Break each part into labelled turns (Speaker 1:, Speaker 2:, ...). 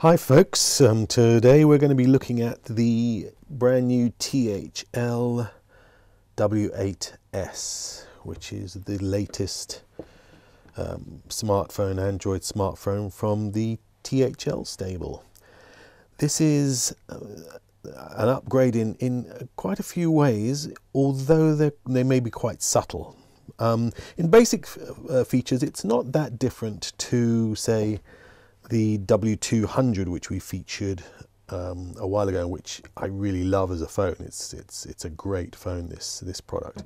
Speaker 1: Hi folks, today we're going to be looking at the brand new THL W8s, which is the latest smartphone, Android smartphone from the THL stable. This is an upgrade in quite a few ways, although they may be quite subtle. In basic features, it's not that different to, say, the W200, which we featured a while ago, which I really love as a phone. It's a great phone, this product.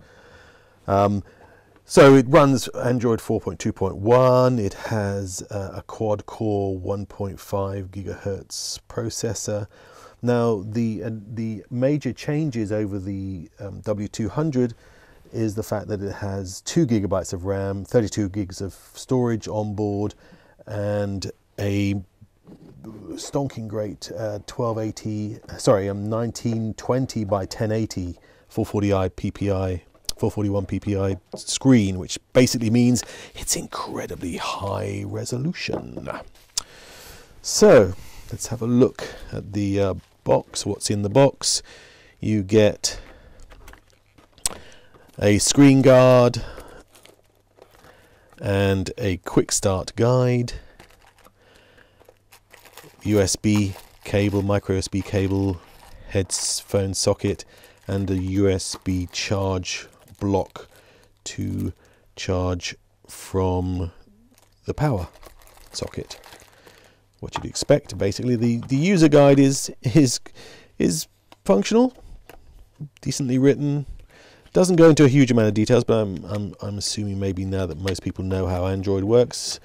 Speaker 1: So it runs Android 4.2.1. It has a quad-core 1.5 gigahertz processor. Now the major changes over the W200 is the fact that it has 2 gigabytes of RAM, 32 gigs of storage on board, and a stonking great 1920 by 1080 441 ppi screen, which basically means it's incredibly high resolution. So let's have a look at the box. What's in the box? You get a screen guard and a quick start guide, USB cable, micro USB cable, headphone socket, and a USB charge block to charge from the power socket. What you'd expect, basically. The user guide is functional, decently written. Doesn't go into a huge amount of details, but I'm assuming maybe now that most people know how Android works.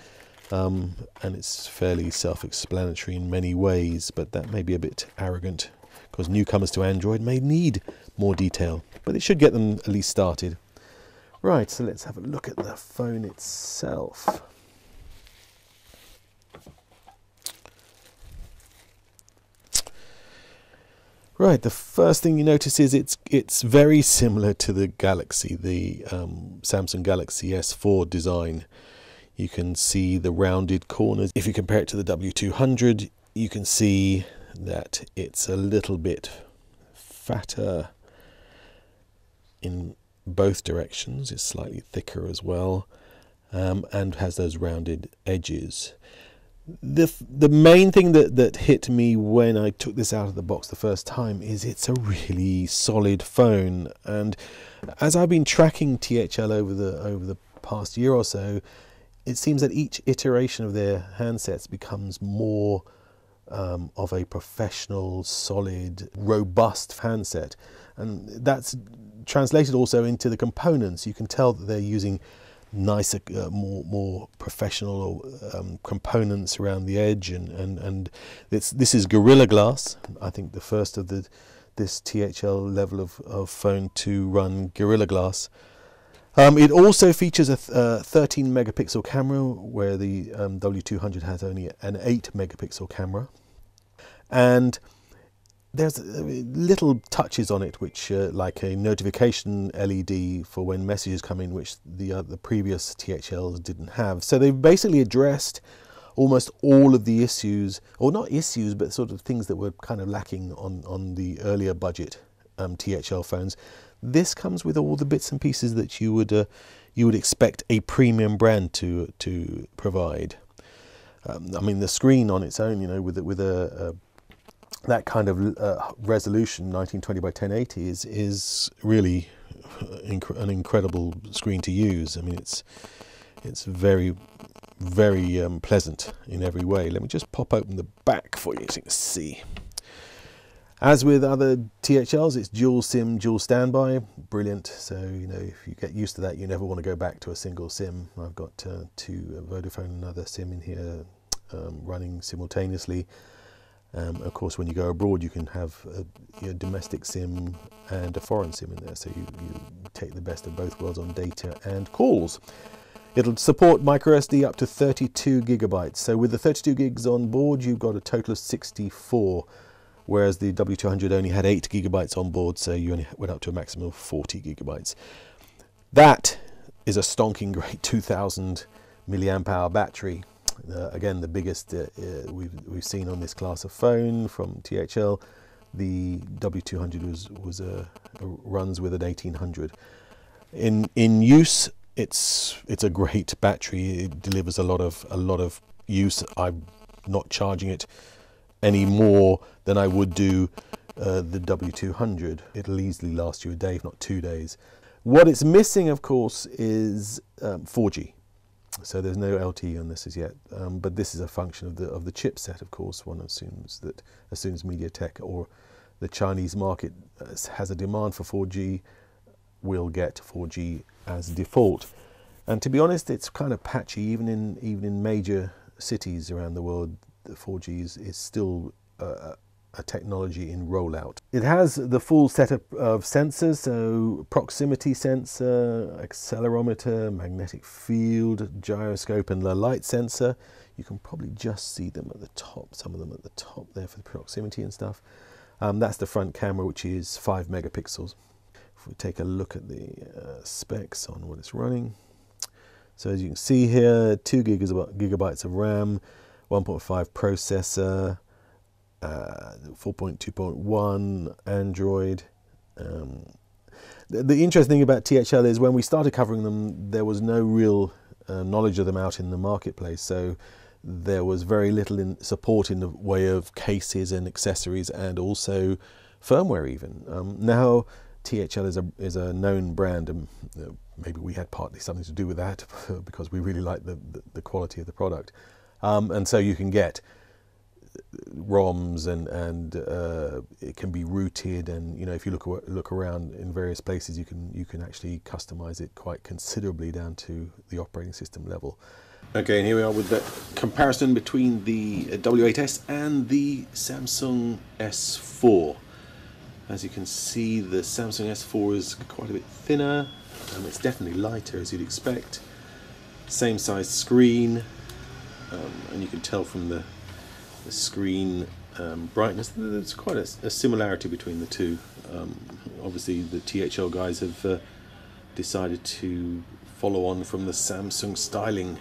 Speaker 1: And it's fairly self-explanatory in many ways, but that may be a bit arrogant because newcomers to Android may need more detail, but it should get them at least started. Right, so let's have a look at the phone itself. Right, the first thing you notice is it's very similar to the Galaxy, the Samsung Galaxy S4 design. You can see the rounded corners. If you compare it to the W200, you can see that it's a little bit fatter in both directions. It's slightly thicker as well, and has those rounded edges. The main thing that hit me when I took this out of the box the first time is it's a really solid phone. And as I've been tracking THL over the past year or so, it seems that each iteration of their handsets becomes more of a professional, solid, robust handset. And that's translated also into the components. You can tell that they're using nicer, more professional components around the edge. And this is Gorilla Glass. I think the first of this THL level of phone to run Gorilla Glass. It also features a 13 megapixel camera, where the W200 has only an 8 megapixel camera. And there's little touches on it, which like a notification LED for when messages come in, which the previous THLs didn't have. So they've basically addressed almost all of the issues, or not issues, but sort of things that were kind of lacking on the earlier budget THL phones. This comes with all the bits and pieces that you would expect a premium brand to provide. I mean, the screen on its own, you know, with that kind of resolution, 1920 by 1080, is really an incredible screen to use. I mean, it's very, very pleasant in every way. Let me just pop open the back for you so you can see. As with other THLs, it's dual SIM, dual standby. Brilliant. So, you know, if you get used to that, you never want to go back to a single SIM. I've got two Vodafone and another SIM in here running simultaneously. Of course, when you go abroad, you can have a domestic SIM and a foreign SIM in there. So you take the best of both worlds on data and calls. It'll support microSD up to 32 gigabytes. So with the 32 gigs on board, you've got a total of 64. Whereas the W200 only had 8 gigabytes on board, so you only went up to a maximum of 40 gigabytes. That is a stonking great 2000 milliamp hour battery. Again, the biggest we've seen on this class of phone from THL. The W200 runs with an 1800. In use, it's a great battery. It delivers a lot of use. I'm not charging it any more than I would do the W200. It'll easily last you a day, if not 2 days. What it's missing, of course, is 4G. So there's no LTE on this as yet, but this is a function of the chipset. Of course, one assumes that as soon as MediaTek or the Chinese market has a demand for 4G, we'll get 4G as default. And to be honest, it's kind of patchy. Even in major cities around the world, the 4G is still a technology in rollout. It has the full setup of sensors, so proximity sensor, accelerometer, magnetic field, gyroscope, and the light sensor. You can probably just see them at the top, some of them at the top there for the proximity and stuff. That's the front camera, which is 5 megapixels. If we take a look at the specs on what it's running. So as you can see here, 2 gigabytes of RAM, 1.5 processor, 4.2.1 Android. The interesting thing about THL is when we started covering them, there was no real knowledge of them out in the marketplace. So there was very little support in the way of cases and accessories, and also firmware even. Now THL is a known brand, and maybe we had partly something to do with that because we really like the quality of the product. And so you can get ROMs and it can be routed, and if you look around in various places, you can actually customize it quite considerably down to the operating system level. Okay, and here we are with the comparison between the W8s and the Samsung S4. As you can see, the Samsung S4 is quite a bit thinner. It's definitely lighter, as you'd expect. Same size screen, and you can tell from the screen brightness there's quite a similarity between the two. Obviously the THL guys have decided to follow on from the Samsung styling.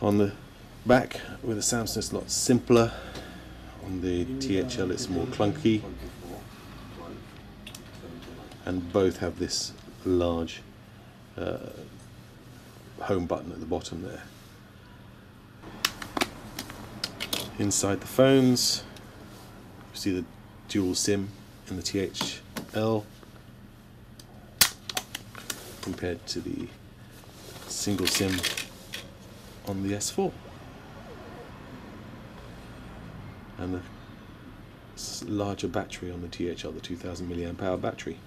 Speaker 1: On the back with the Samsung it's a lot simpler. On the THL it's more clunky, and both have this large home button at the bottom there. Inside the phones, you see the dual SIM in the THL compared to the single SIM on the S4, and the larger battery on the THL, the 2000 milliamp hour battery.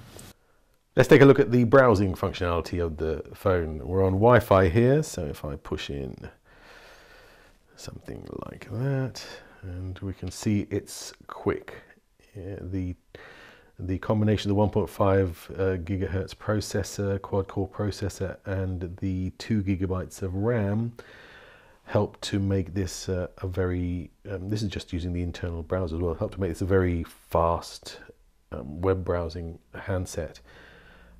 Speaker 1: Let's take a look at the browsing functionality of the phone. We're on Wi-Fi here, so if I push in something like that, and we can see it's quick. The combination of the 1.5 gigahertz processor, quad-core processor, and the 2 gigabytes of RAM help to make this a very, this is just using the internal browser as well, help to make this a very fast web browsing handset.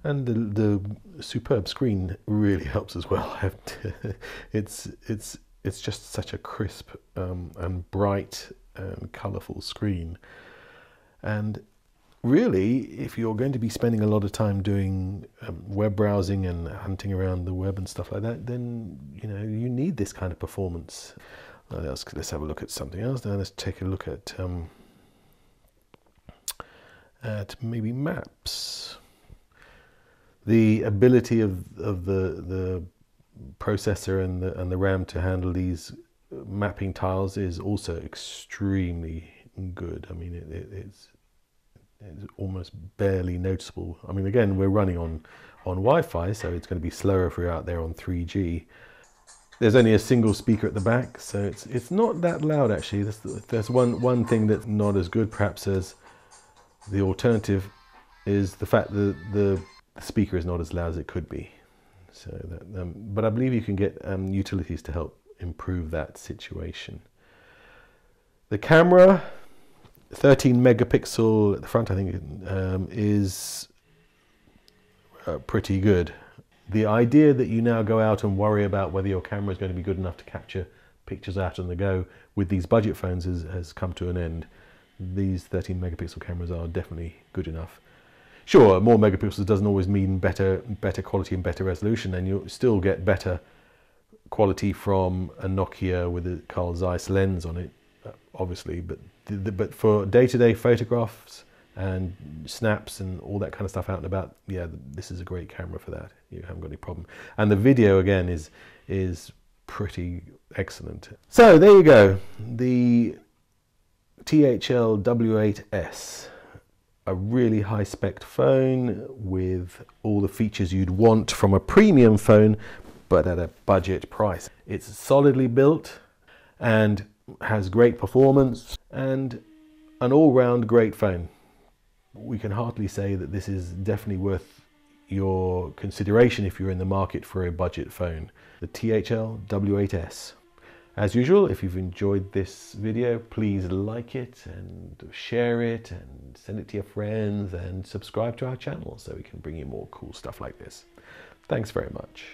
Speaker 1: And the superb screen really helps as well. It's just such a crisp and bright and colourful screen. And really, if you're going to be spending a lot of time doing web browsing and hunting around the web and stuff like that, then you need this kind of performance. Let's have a look at something else now. Let's take a look at maybe maps. The ability of the processor and the RAM to handle these mapping tiles is also extremely good. I mean, it's almost barely noticeable. I mean, again, we're running on Wi-Fi, so it's going to be slower if we're out there on 3G. There's only a single speaker at the back, so it's not that loud actually. There's one thing that's not as good perhaps as the alternative, is the fact that the speaker is not as loud as it could be. So that, but I believe you can get utilities to help improve that situation. The camera, 13 megapixel at the front, I think, is pretty good. The idea that you now go out and worry about whether your camera is going to be good enough to capture pictures out on the go with these budget phones has come to an end. These 13 megapixel cameras are definitely good enough. Sure, more megapixels doesn't always mean better quality and better resolution, and you'll still get better quality from a Nokia with a Carl Zeiss lens on it, obviously, but for day-to-day photographs and snaps and all that kind of stuff out and about, yeah, this is a great camera for that. You haven't got any problem. And the video, again, is pretty excellent. So there you go, the THL W8s. A really high-spec phone with all the features you'd want from a premium phone, but at a budget price. It's solidly built and has great performance and an all-round great phone. We can hardly say that this is definitely worth your consideration if you're in the market for a budget phone. The THL W8s. As usual, if you've enjoyed this video, please like it and share it and send it to your friends and subscribe to our channel so we can bring you more cool stuff like this. Thanks very much.